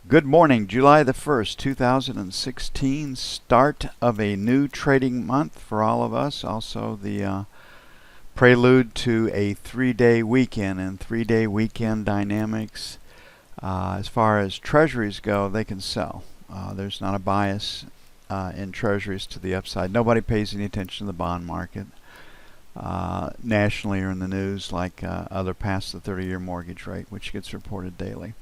Good morning, July the 1st, 2016, start of a new trading month for all of us. Also the prelude to a 3-day weekend, and 3-day weekend dynamics. As far as treasuries go, they can sell. There's not a bias in treasuries to the upside. Nobody pays any attention to the bond market nationally or in the news like other past the 30-year mortgage rate, which gets reported daily.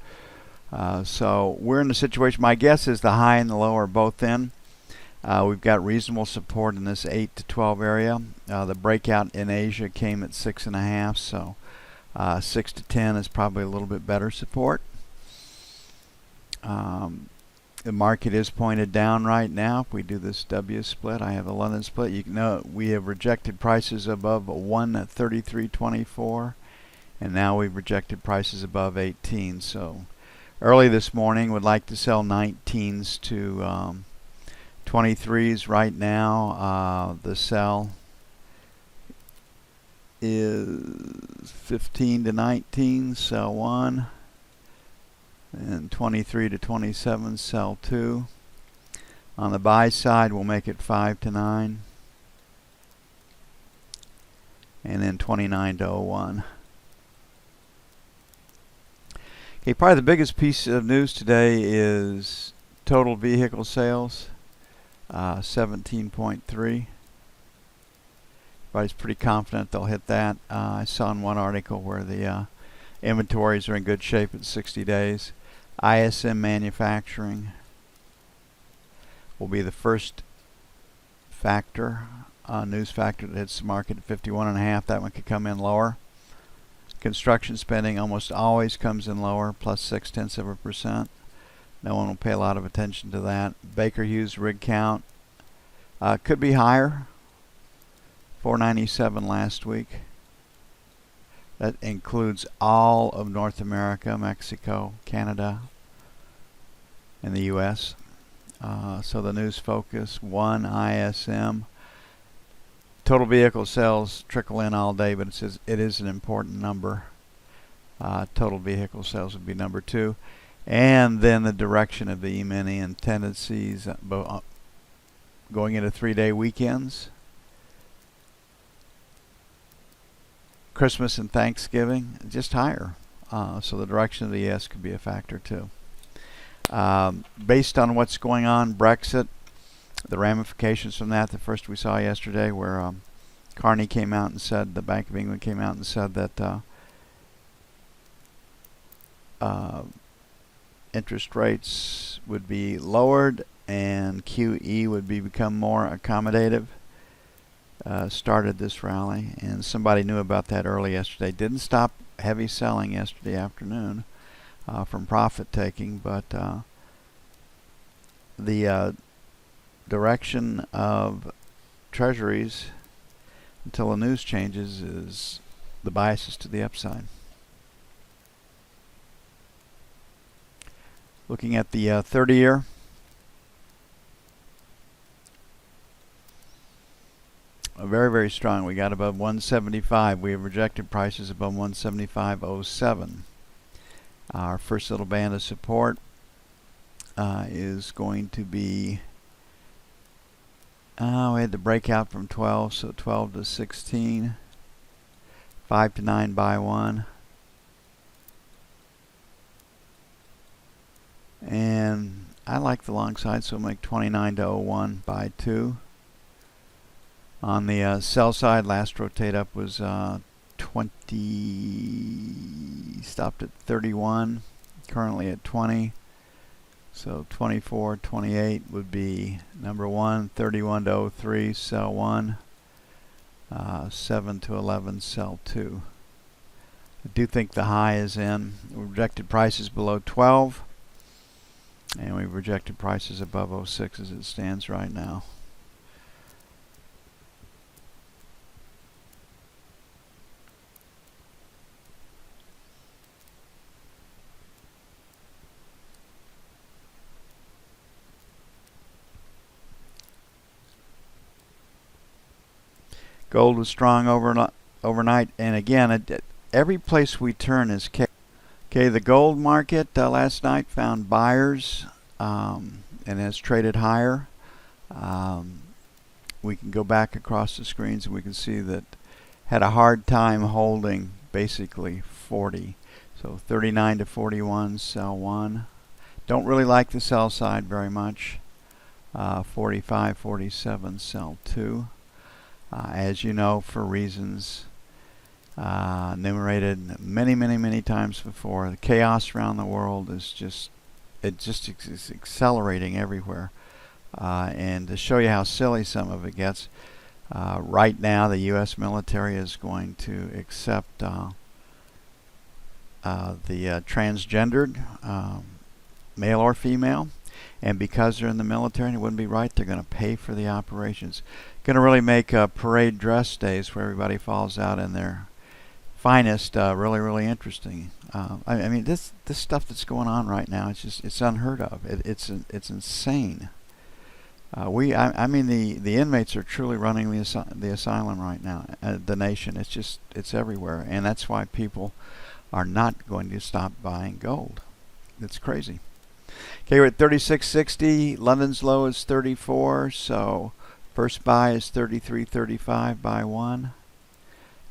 So we're in a situation, my guess is the high and the low are both in. We've got reasonable support in this 8 to 12 area. The breakout in Asia came at 6.5, so 6 to 10 is probably a little bit better support. The market is pointed down right now. If we do this W split, I have a London split. You can know we have rejected prices above 133.24, and now we've rejected prices above 18. So early this morning, would like to sell 19s to 23s right now. The sell is 15 to 19, sell 1. And 23 to 27, sell 2. On the buy side, we'll make it 5 to 9. And then 29 to 01. Okay, probably the biggest piece of news today is total vehicle sales, 17.3. Everybody's pretty confident they'll hit that. I saw in one article where the inventories are in good shape at 60 days. ISM manufacturing will be the first factor, news factor that hits the market at 51.5. That one could come in lower. Construction spending almost always comes in lower, plus 0.6%. No one will pay a lot of attention to that. Baker Hughes rig count could be higher. 497 last week. That includes all of North America, Mexico, Canada, and the U.S. So the news focus, 1 ISM. Total vehicle sales trickle in all day, but it is an important number. Total vehicle sales would be number 2. And then the direction of the EMini and tendencies going into 3-day weekends. Christmas and Thanksgiving, just higher. So the direction of the ES could be a factor too. Based on what's going on, Brexit, the ramifications from that, the first we saw yesterday where Carney came out and said, the Bank of England came out and said that interest rates would be lowered and QE would become more accommodative. Started this rally, and somebody knew about that early yesterday. Didn't stop heavy selling yesterday afternoon from profit taking, but the direction of treasuries until the news changes is the biases to the upside. Looking at the 30-year. Very, very strong. We got above 175. We have rejected prices above 175.07. Our first little band of support is going to be, we had the breakout from 12, so 12 to 16. 5 to 9 by 1. And I like the long side, so we'll make 29 to 01 by 2. On the sell side, last rotate up was 20, stopped at 31, currently at 20. So 24, 28 would be number 1, 31 to 03, sell 1, 7 to 11, sell 2. I do think the high is in. We rejected prices below 12, and we've rejected prices above 06 as it stands right now. Gold was strong overnight, and again, every place we turn is Okay, the gold market last night found buyers and has traded higher. We can go back across the screens and we can see that had a hard time holding basically 40. So 39 to 41, sell 1. Don't really like the sell side very much. 45, 47, sell 2. As you know, for reasons enumerated many times before, the chaos around the world is just accelerating everywhere. And to show you how silly some of it gets, right now the U.S. military is going to accept the transgendered, male or female, and because they're in the military and it wouldn't be right, they're going to pay for the operations. Going to really make parade dress days where everybody falls out in their finest really interesting. I mean, this stuff that's going on right now, it's unheard of. It's insane. I mean the inmates are truly running the asylum right now. The nation, it's everywhere, and that's why people are not going to stop buying gold. It's crazy. Okay, we're at 36.60. London's low is 34. So first buy is 33.35. Buy 1.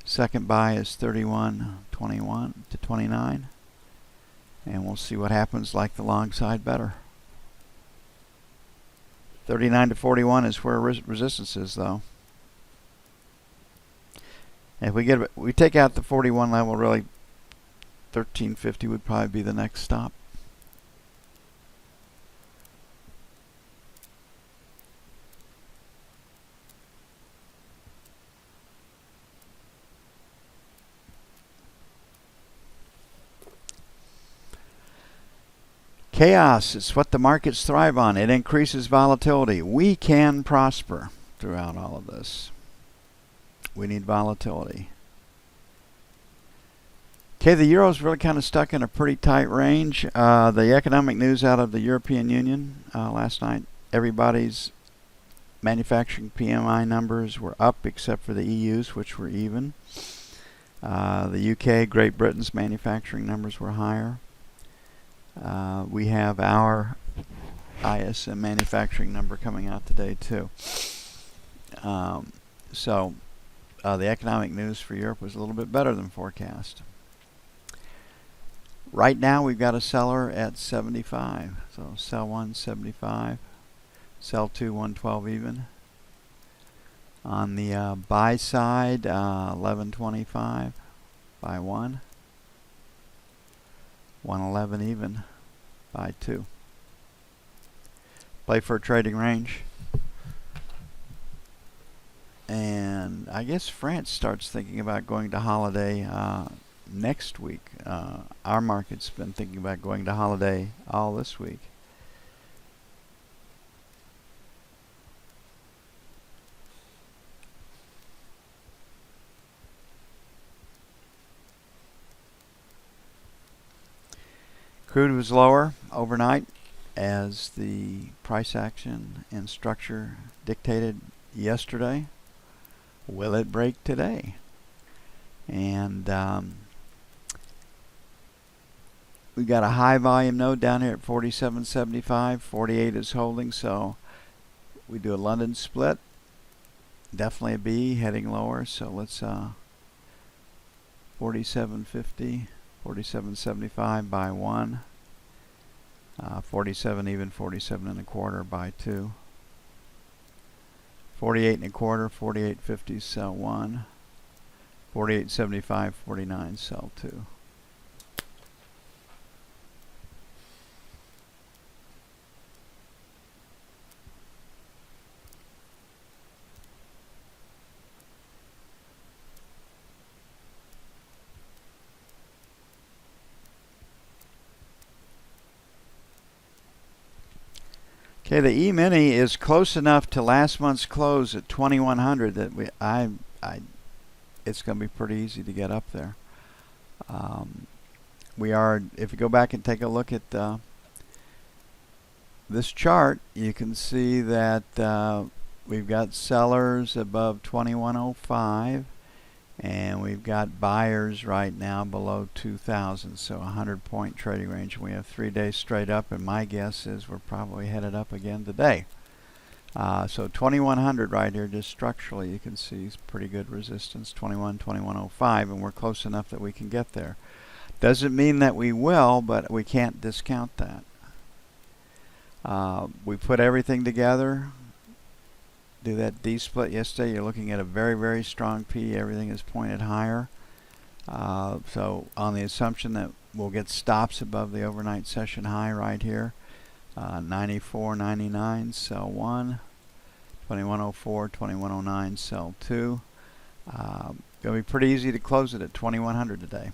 Second buy is 31.21 to 29. And we'll see what happens. Like the long side better. 39 to 41 is where resistance is, though. And if we take out the 41 level, really 13.50 would probably be the next stop. Chaos is what the markets thrive on. It increases volatility. We can prosper throughout all of this. We need volatility. Okay, the euro's really kind of stuck in a pretty tight range. The economic news out of the European Union last night, everybody's manufacturing PMI numbers were up except for the EU's, which were even. The UK, Great Britain's manufacturing numbers were higher. We have our ISM manufacturing number coming out today too. So the economic news for Europe was a little bit better than forecast. Right now we've got a seller at 75. So sell 1, 75. Sell 2, 112 even. On the buy side, 11.25. Buy 1. 111 even. Buy 2. Play for a trading range. And I guess France starts thinking about going to holiday next week. Our market's been thinking about going to holiday all this week. Crude was lower overnight as the price action and structure dictated yesterday. Will it break today? And we got a high volume node down here at 47.75. 48 is holding, so we do a London split. Definitely a B heading lower, so let's 47.50. 47.75 buy 1. 47 even, 47 and a quarter buy 2. 48 and a quarter, 48.50 sell 1. 48.75, 49 sell 2. Okay, the EMini is close enough to last month's close at 2100 that it's going to be pretty easy to get up there. If you go back and take a look at this chart, you can see that we've got sellers above 2105 And we've got buyers right now below 2,000, so 100-point trading range. We have 3 days straight up, and my guess is we're probably headed up again today. So 2100 right here, just structurally, you can see is pretty good resistance, 2105, and we're close enough that we can get there. Doesn't mean that we will, but we can't discount that. We put everything together. Do that D split yesterday. You're looking at a very, very strong P. Everything is pointed higher. So on the assumption that we'll get stops above the overnight session high right here, 94.99, sell 1, 2104, 2109, sell 2. Going to be pretty easy to close it at 2100 today.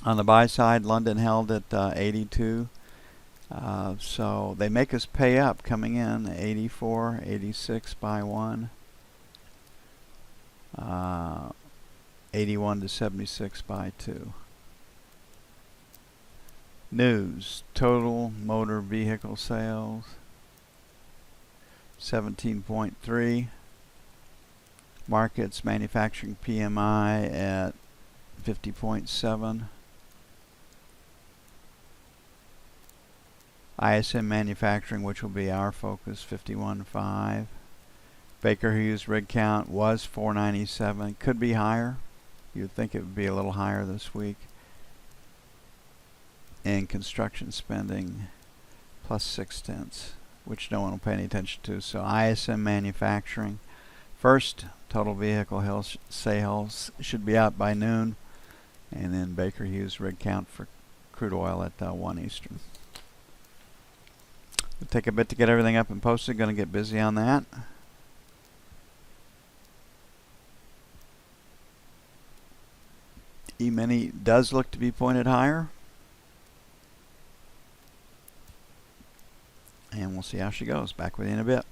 On the buy side, London held at 82. So they make us pay up coming in 84, 86 by 1, 81 to 76 by 2. News, total motor vehicle sales 17.3. Markets, manufacturing PMI at 50.7. ISM manufacturing, which will be our focus, 51.5. Baker Hughes rig count was 497. Could be higher. You'd think it would be a little higher this week. And construction spending plus 0.6, which no one will pay any attention to. So ISM manufacturing. First, total vehicle sales should be out by noon. And then Baker Hughes rig count for crude oil at 1 Eastern. It'll take a bit to get everything up and posted. Going to get busy on that. EMini does look to be pointed higher. And we'll see how she goes. Back with you in a bit.